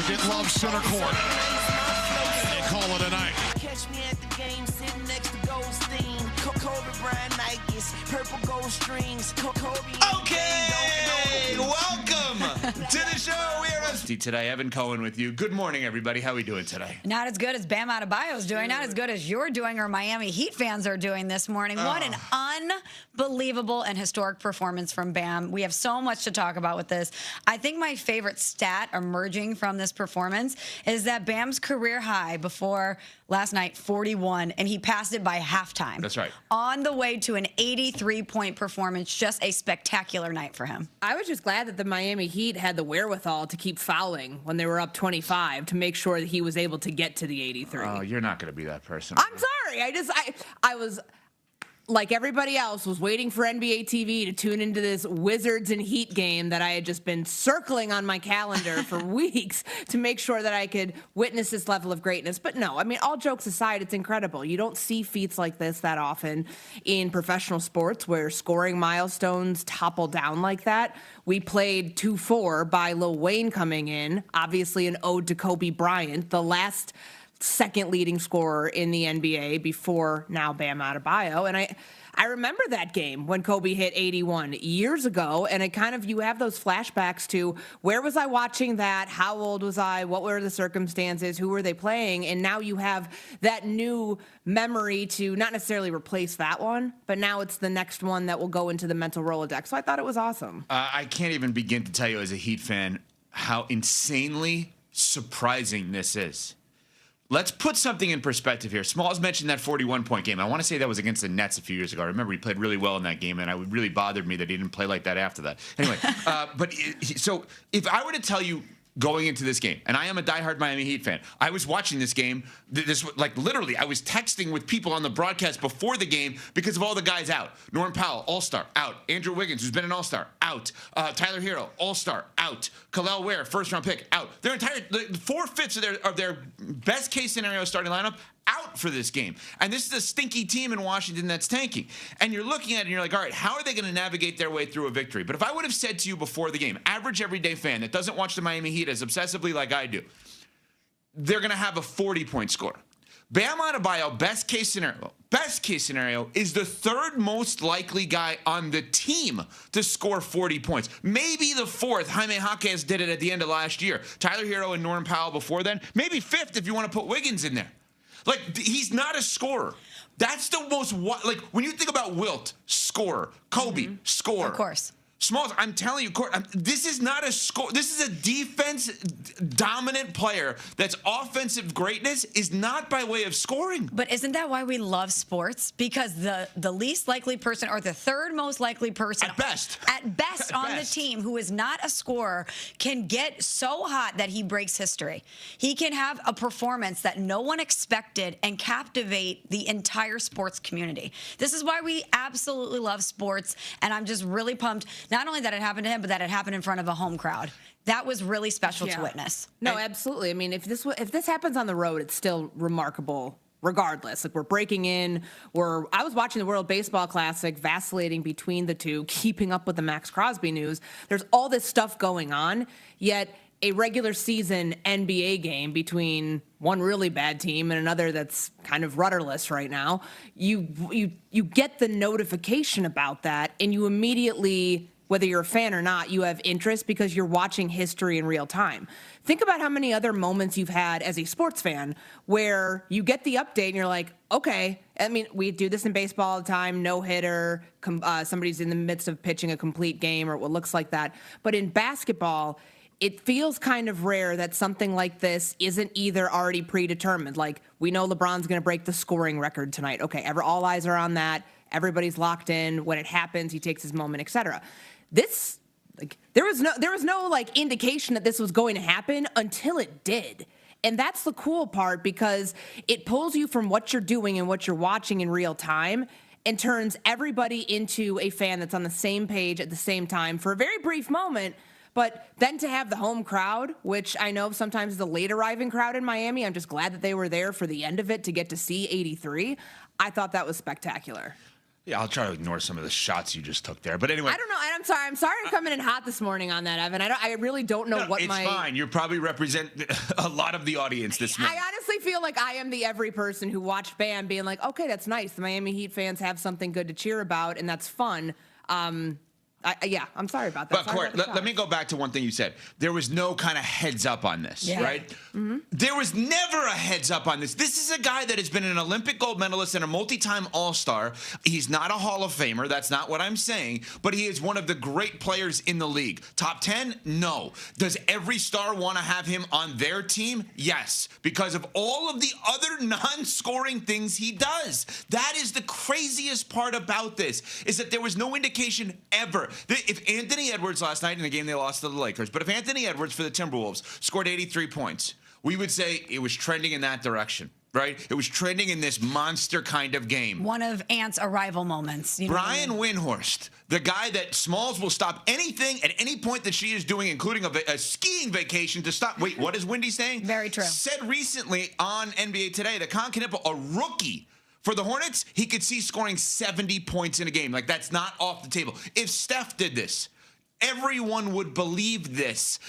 Target loves center court. They call it a night. Catch me at the game sitting next to Goldstein. Kobe Bryant Nikes, purple gold strings. Okay, welcome to the show. We are today. Evan Cohen with you. Good morning, everybody. How are we doing today? Not as good as Bam Adebayo is doing. Not as good as you're doing or Miami Heat fans are doing this morning. What an unbelievable and historic performance from Bam. We have so much to talk about with this. I think my favorite stat emerging from this performance is that Bam's career high before last night, 41, and he passed it by halftime. That's right. On the way to an 83-point performance. Just a spectacular night for him. I was just glad that the Miami Heat had the wherewithal to keep fouling when they were up 25 to make sure that he was able to get to the 83. Oh, you're not going to be that person. I'm sorry. I was, like everybody else, was waiting for NBA TV to tune into this Wizards and Heat game that I had just been circling on my calendar for weeks to make sure that I could witness this level of greatness. But no, I mean, all jokes aside, it's incredible. You don't see feats like this that often in professional sports where scoring milestones topple down like that. We played 2-4 by Lil Wayne coming in, obviously an ode to Kobe Bryant, the last second leading scorer in the NBA before now Bam Adebayo. And I remember that game when Kobe hit 81 years ago, and it kind of, you have those flashbacks to where was I watching that? How old was I? What were the circumstances? Who were they playing? And now you have that new memory to not necessarily replace that one, but now it's the next one that will go into the mental Rolodex. So I thought it was awesome. I can't even begin to tell you as a Heat fan how insanely surprising this is. Let's put something in perspective here. Smalls mentioned that 41-point game. I want to say that was against the Nets a few years ago. I remember he played really well in that game, and it really bothered me that he didn't play like that after that. Anyway, so if I were to tell you going into this game, and I am a diehard Miami Heat fan, I was watching this game, literally, I was texting with people on the broadcast before the game because of all the guys out. Norm Powell, all-star, out. Andrew Wiggins, who's been an all-star, out. Tyler Hero, all-star, out. Khalil Ware, first-round pick, out. Their entire 4/5 of their best-case scenario starting lineup out for this game. And this is a stinky team in Washington that's tanking. And you're looking at it and you're like, all right, how are they going to navigate their way through a victory? But if I would have said to you before the game, average everyday fan that doesn't watch the Miami Heat as obsessively like I do, they're going to have a 40-point score. Bam Adebayo, best case scenario, is the third most likely guy on the team to score 40 points. Maybe the fourth. Jaime Jaquez did it at the end of last year. Tyler Hero and Norm Powell before then. Maybe fifth if you want to put Wiggins in there. Like, he's not a scorer. That's the most, like, when you think about Wilt, scorer. Kobe, scorer. Of course. Smalls, I'm telling you, this is not a score. This is a defense-dominant player that's offensive greatness is not by way of scoring. But isn't that why we love sports? Because the least likely person or the third most likely person at best on the team who is not a scorer can get so hot that he breaks history. He can have a performance that no one expected and captivate the entire sports community. This is why we absolutely love sports, and I'm just really pumped. Not only that it happened to him, but that it happened in front of a home crowd. That was really special to witness. No, absolutely. I mean, if this happens on the road, it's still remarkable regardless. Like, we're breaking in. I was watching the World Baseball Classic, vacillating between the two, keeping up with the Max Crosby news. There's all this stuff going on, yet a regular season NBA game between one really bad team and another that's kind of rudderless right now, you get the notification about that, and you immediately, whether you're a fan or not, you have interest because you're watching history in real time. Think about how many other moments you've had as a sports fan where you get the update and you're like, okay, I mean, we do this in baseball all the time, no hitter, somebody's in the midst of pitching a complete game or what looks like that. But in basketball, it feels kind of rare that something like this isn't either already predetermined. Like, we know LeBron's going to break the scoring record tonight. Okay, all eyes are on that. Everybody's locked in. When it happens, he takes his moment, etc. This, like, there was no like indication that this was going to happen until it did. And that's the cool part, because it pulls you from what you're doing and what you're watching in real time and turns everybody into a fan that's on the same page at the same time for a very brief moment. But then to have the home crowd, which I know sometimes is the late arriving crowd in Miami, I'm just glad that they were there for the end of it to get to see 83. I thought that was spectacular. Yeah, I'll try to ignore some of the shots you just took there. But anyway. I don't know. And I'm sorry I'm coming in hot this morning on that, Evan. I really don't know what it's fine. You probably represent a lot of the audience this morning. I honestly feel like I am the every person who watched Bam being like, okay, that's nice. The Miami Heat fans have something good to cheer about, and that's fun. I'm sorry about that. But Court, let me go back to one thing you said. There was no kind of heads up on this, right? Mm-hmm. There was never a heads up on this. This is a guy that has been an Olympic gold medalist and a multi-time All-Star. He's not a Hall of Famer. That's not what I'm saying. But he is one of the great players in the league. Top 10? No. Does every star want to have him on their team? Yes. Because of all of the other non-scoring things he does. That is the craziest part about this, is that there was no indication ever. If Anthony Edwards last night in the game they lost to the Lakers, but if Anthony Edwards for the Timberwolves scored 83 points, we would say it was trending in that direction, right? It was trending in this monster kind of game. One of Ant's arrival moments. Brian Windhorst, the guy that Smalls will stop anything at any point that she is doing, including a skiing vacation to stop. Wait, what is Wendy saying? Very true. Said recently on NBA Today that Con Knippel, a rookie, for the Hornets, he could see scoring 70 points in a game. Like, that's not off the table. If Steph did this, everyone would believe this.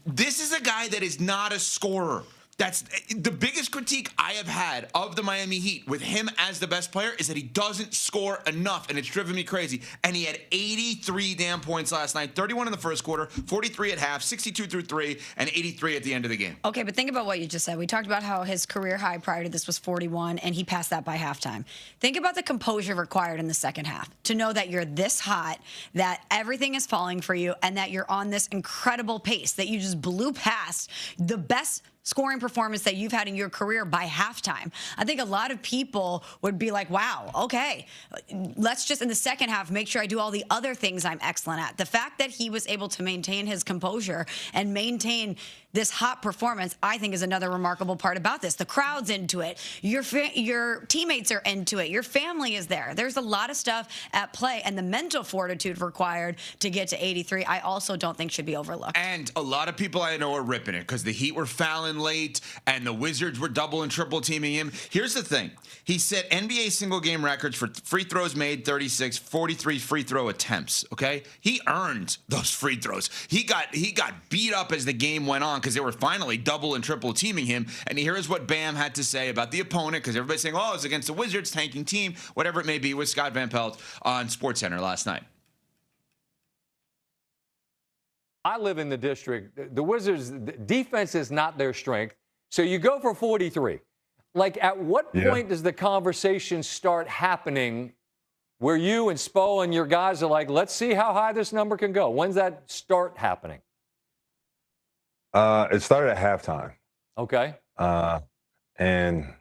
This is a guy that is not a scorer. That's the biggest critique I have had of the Miami Heat with him as the best player, is that he doesn't score enough, and it's driven me crazy. And he had 83 damn points last night, 31 in the first quarter, 43 at half, 62 through 3, and 83 at the end of the game. Okay, but think about what you just said. We talked about how his career high prior to this was 41, and he passed that by halftime. Think about the composure required in the second half to know that you're this hot, that everything is falling for you, and that you're on this incredible pace, that you just blew past the best scoring performance that you've had in your career by halftime. I think a lot of people would be like, wow, okay, let's just in the second half make sure I do all the other things I'm excellent at. The fact that he was able to maintain his composure and maintain this hot performance, I think, is another remarkable part about this. The crowd's into it. Your teammates are into it. Your family is there. There's a lot of stuff at play, and the mental fortitude required to get to 83, I also don't think should be overlooked. And a lot of people I know are ripping it because the Heat were fouling late and the Wizards were double and triple teaming him. Here's the thing. He set NBA single game records for free throws made, 36, 43 free throw attempts, okay? He earned those free throws. He got beat up as the game went on because they were finally double and triple teaming him. And here's what Bam had to say about the opponent, because everybody's saying, oh, it's against the Wizards, tanking team, whatever it may be, with Scott Van Pelt on SportsCenter last night. I live in the district. The Wizards' defense is not their strength. So you go for 43. Like, at what point does the conversation start happening where you and Spo and your guys are like, let's see how high this number can go? When's that start happening? It started at halftime. Okay. And,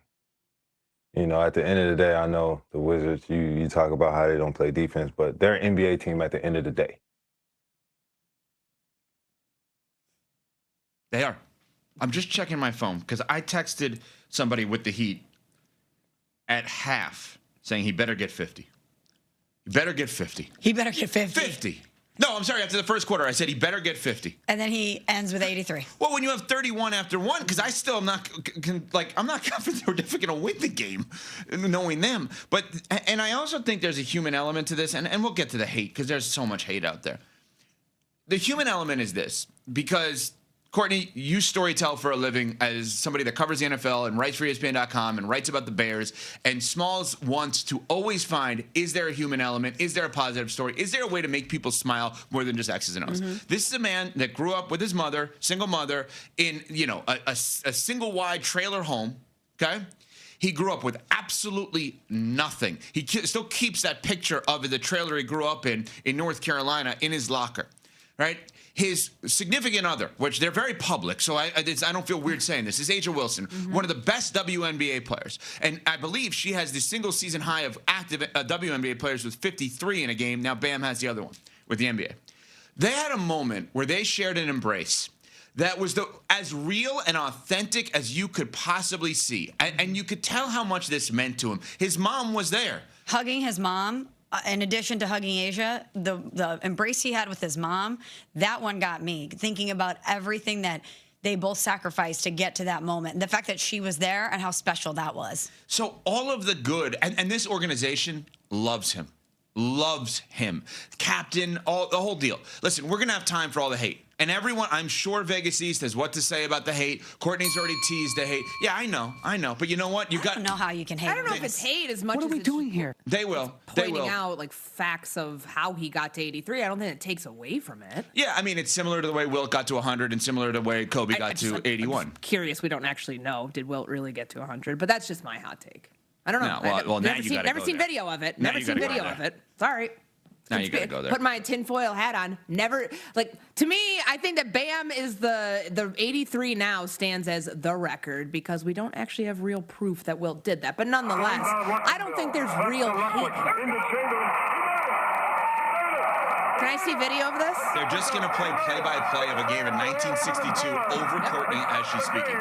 you know, at the end of the day, I know the Wizards, you talk about how they don't play defense, but they're an NBA team at the end of the day. They are. I'm just checking my phone because I texted somebody with the Heat at half saying he better get 50. He better get 50. He better get 50. 50. No, I'm sorry. After the first quarter, I said he better get 50. And then he ends with 83. Well, when you have 31 after one, because I still am not, I'm not confident they're definitely going to win the game, knowing them. But, and I also think there's a human element to this, and we'll get to the hate because there's so much hate out there. The human element is this, because Courtney, you storytell for a living as somebody that covers the NFL and writes for ESPN.com and writes about the Bears. And Smalls wants to always find, is there a human element? Is there a positive story? Is there a way to make people smile more than just X's and O's? Mm-hmm. This is a man that grew up with his mother, single mother, in, you know, a single wide trailer home, okay? He grew up with absolutely nothing. He still keeps that picture of the trailer he grew up in North Carolina in his locker, right? His significant other, which they're very public, so I don't feel weird saying this, is Asia Wilson, one of the best WNBA players. And I believe she has the single season high of active WNBA players with 53 in a game. Now Bam has the other one with the NBA. They had a moment where they shared an embrace that was as real and authentic as you could possibly see. And you could tell how much this meant to him. His mom was there. Hugging his mom. In addition to hugging Asia, the embrace he had with his mom, that one got me thinking about everything that they both sacrificed to get to that moment. And the fact that she was there and how special that was. So all of the good, and this organization loves him. loves him. Captain, the whole deal. Listen, we're going to have time for all the hate. And everyone, I'm sure Vegas East has what to say about the hate. Courtney's already teased the hate. Yeah, I know. But you know what? I don't know how you can hate. I don't know if it's hate as much as What are we doing here? They will. pointing out like facts of how he got to 83. I don't think it takes away from it. Yeah, I mean, it's similar to the way Wilt got to 100 and similar to the way Kobe got to 81. I'm curious. We don't actually know. Did Wilt really get to 100? But that's just my hot take. I don't know. No, well, now you gotta never go seen there. video of it. Now Never you seen gotta go video there. of it. It's all right. Now you gotta go there. Put my tinfoil hat on. Never, like, to me, I think that Bam is the 83 now stands as the record because we don't actually have real proof that Wilt did that. But nonetheless, I don't think there's real hate here. Can I see video of this? They're just going to play play-by-play of a game in 1962 over Courtney as she's speaking.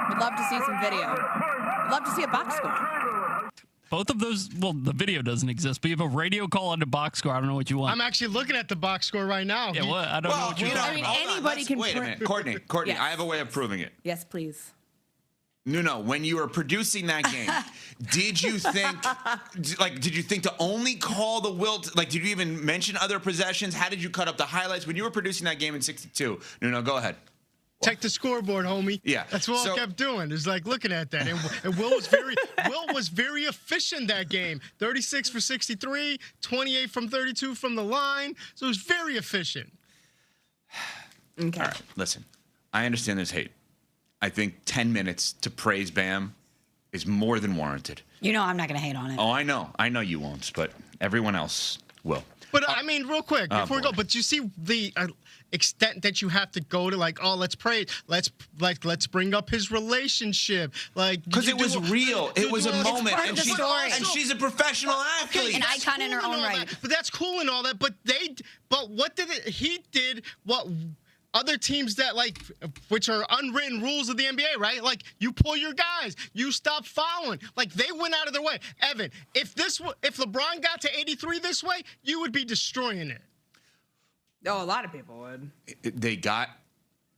Would love to see some video. Would love to see a box score. Both of those, well, the video doesn't exist, but you have a radio call on the box score. I don't know what you want. I'm actually looking at the box score right now. Yeah, what? I don't know what you're talking about. Anybody can Wait a minute. Courtney, Yes. I have a way of proving it. Yes, please. No. When you were producing that game, did you think to only call the Wilt? Like, did you even mention other possessions? How did you cut up the highlights when you were producing that game in '62? No, go ahead. Check the scoreboard, homie. Yeah. That's what I kept doing. It's like looking at that. And Will was very efficient that game. 36 for 63, 28 from 32 from the line. So it was very efficient. Okay. All right, listen. I understand there's hate. I think 10 minutes to praise Bam is more than warranted. You know I'm not going to hate on it. Oh, I know. I know you won't, but everyone else will. But I mean, real quick before we go, but you see the extent that you have to go to, like, oh, let's pray, let's bring up his relationship, like, because it was real. It was a moment, part of the story. and she's a professional athlete, An icon in her own right. But that's cool and all that. But what did he did what other teams that, like, which are unwritten rules of the NBA, right? Like, you pull your guys, you stop fouling. Like, they went out of their way. Evan, if LeBron got to 83 this way, you would be destroying it. Oh, a lot of people would. They got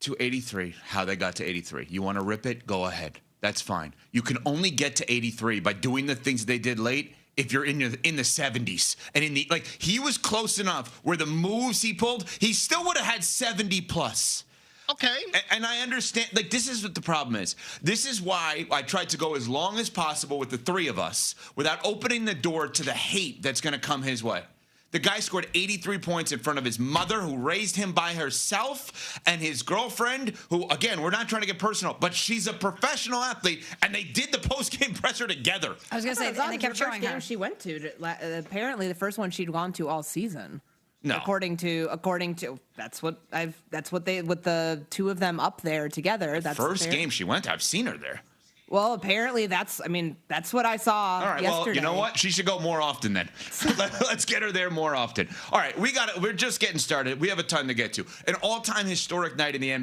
to 83. How they got to 83? You want to rip it? Go ahead. That's fine. You can only get to 83 by doing the things they did late. If you're in the 70s and he was close enough where the moves he pulled, he still would have had 70 plus. Okay. And I understand, like, this is what the problem is. This is why I tried to go as long as possible with the three of us without opening the door to the hate that's going to come his way. The guy scored 83 points in front of his mother, who raised him by herself, and his girlfriend, who, again, we're not trying to get personal, but she's a professional athlete, and they did the post-game presser together. I was going to say, and they kept showing her. She went to apparently the first one she'd gone to all season. No. According to that's what with the two of them up there together. That's First game she went to, I've seen her there. Well, apparently that's what I saw All right, yesterday. well, you know what? She should go more often then. Let's get her there more often. All right, we're just getting started. We have a ton to get to. An all-time historic night in the NBA.